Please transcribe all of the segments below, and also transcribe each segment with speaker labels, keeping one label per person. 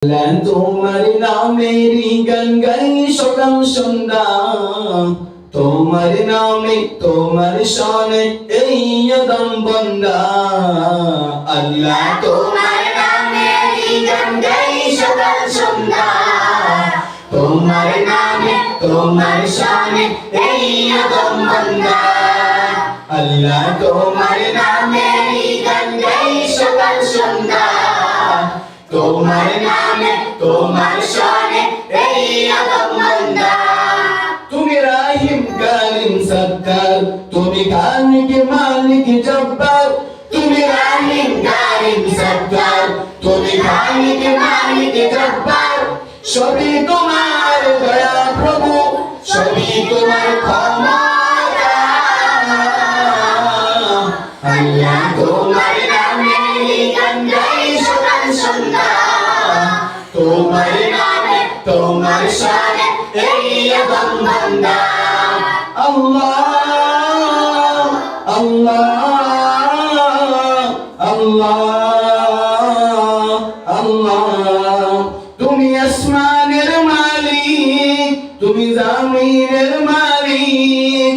Speaker 1: তোমার নামেরই গান গাই সকাল সন্ধ্যা, তোমার নামে তোমার শানে এই আদম বান্দা। আল্লাহ
Speaker 2: তোমার নামেরই গান গাই সকাল সন্ধ্যা,
Speaker 1: তোমার নামে তোমার শানে এই আদম বান্দা। আল্লাহ তোমার
Speaker 2: নামেরই গান গাই সকাল সন্ধ্যা,
Speaker 1: তোমার নামে তোমার শানে
Speaker 2: এই আদম বান্দা।
Speaker 1: তুমি রাহিম কারিম সত্তার, তুমি খালিক মালিক জব্বার। তুমি রাহিম কারিম সত্তার, তুমি খালিক মালিক জব্বার। সবই তোমার দয়া প্রভু, সবই তোমার ক্ষমতা। আল্লাহ তোমার
Speaker 2: নামেরই গান গাই সকাল সন্ধ্যা,
Speaker 1: তোমার নামে তোমার শানে
Speaker 2: এই আদম বান্দা।
Speaker 1: আল্লাহ আল্লাহ আল্লাহ আল্লাহ। তুমি আসমানের মালিক, তুমি জমিনের মালিক।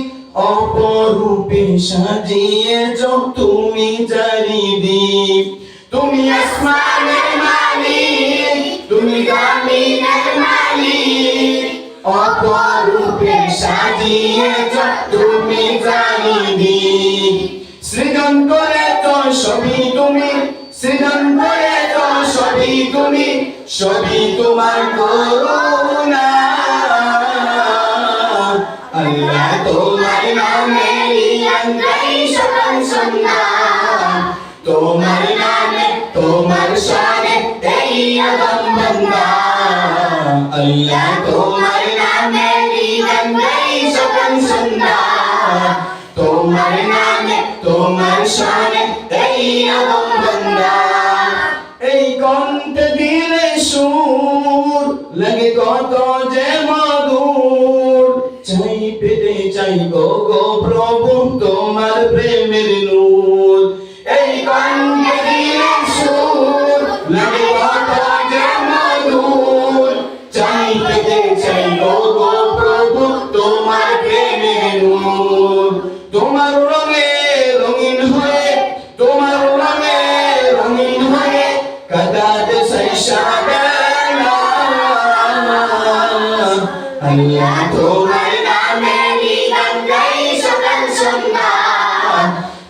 Speaker 1: অপরূপে সাজিয়েছ তুমি চারিদিক। তুমি আসমানের মালিক, তুমি জমিনের মালিক। অপরূপে সাজিয়েছ তুমি চারিদিক। সৃজন করেছ সবই তুমি, সৃজন করেছ সবই তুমি, সবই তোমার করুণা। আল্লাহ তোমার
Speaker 2: নামেরই গান গাই সকাল সন্ধ্যা,
Speaker 1: তোমার নামে তোমার শানে এই আদম বান্দা। আল্লাহ তোমার
Speaker 2: নামেরই গান গাই সকাল সন্ধ্যা,
Speaker 1: তোমার নামে তোমার শানে এই আদম বান্দা। এই কণ্ঠে দিলে সুর লাগে কত যে মধুর। চাই পেতে চাই গো গো প্রভু তোমার প্রেমের নূর। এই কণ্ঠে দিলে সুর লাগে কত যে মধুর। চাই পেতে চাই গো গো প্রভু তোমার প্রেমের নূর। তোমার রঙে রঙিন হয়ে, তোমার রঙে রঙিন হয়ে কাটাতে শৈশবেলা। আল্লাহ তোমার
Speaker 2: নামেরই গান গাই সকাল সন্ধ্যা,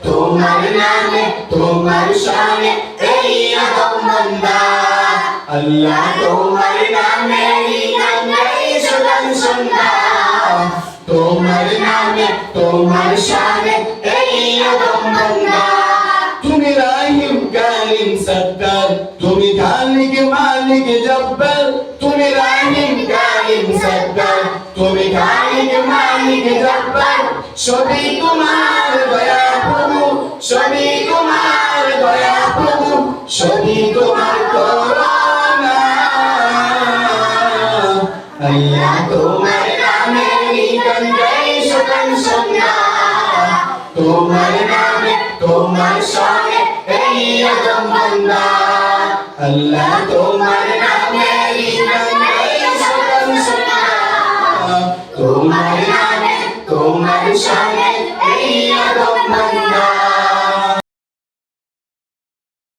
Speaker 1: তোমার নামে তোমার শানে এই আদম বান্দা। আল্লাহ তোমার
Speaker 2: নামেরই গান গাই সকাল সন্ধ্যা,
Speaker 1: তোমার নামে তোমার শানে
Speaker 2: এই আদম বান্দা।
Speaker 1: তুমি রাহিম কারিম সত্তার, তুমি খালিক মালিক জব্বার। তুমি রাহিম কারিম সত্তার, তুমি খালিক মালিক জব্বার। সবই তোমার দয়া প্রভু, সবই তোমার দয়া প্রভু, সবই তোমার করুণা। আল্লাহ তোমার
Speaker 2: নামেরই গান গাই সকাল সন্ধ্যা,
Speaker 1: তোমার নামে তোমার শানে
Speaker 2: এই আদম বান্দা।
Speaker 1: আল্লাহ তোমার
Speaker 2: নামেরই গান গাই সকাল সন্ধ্যা,
Speaker 1: তোমার নামে তোমার শানে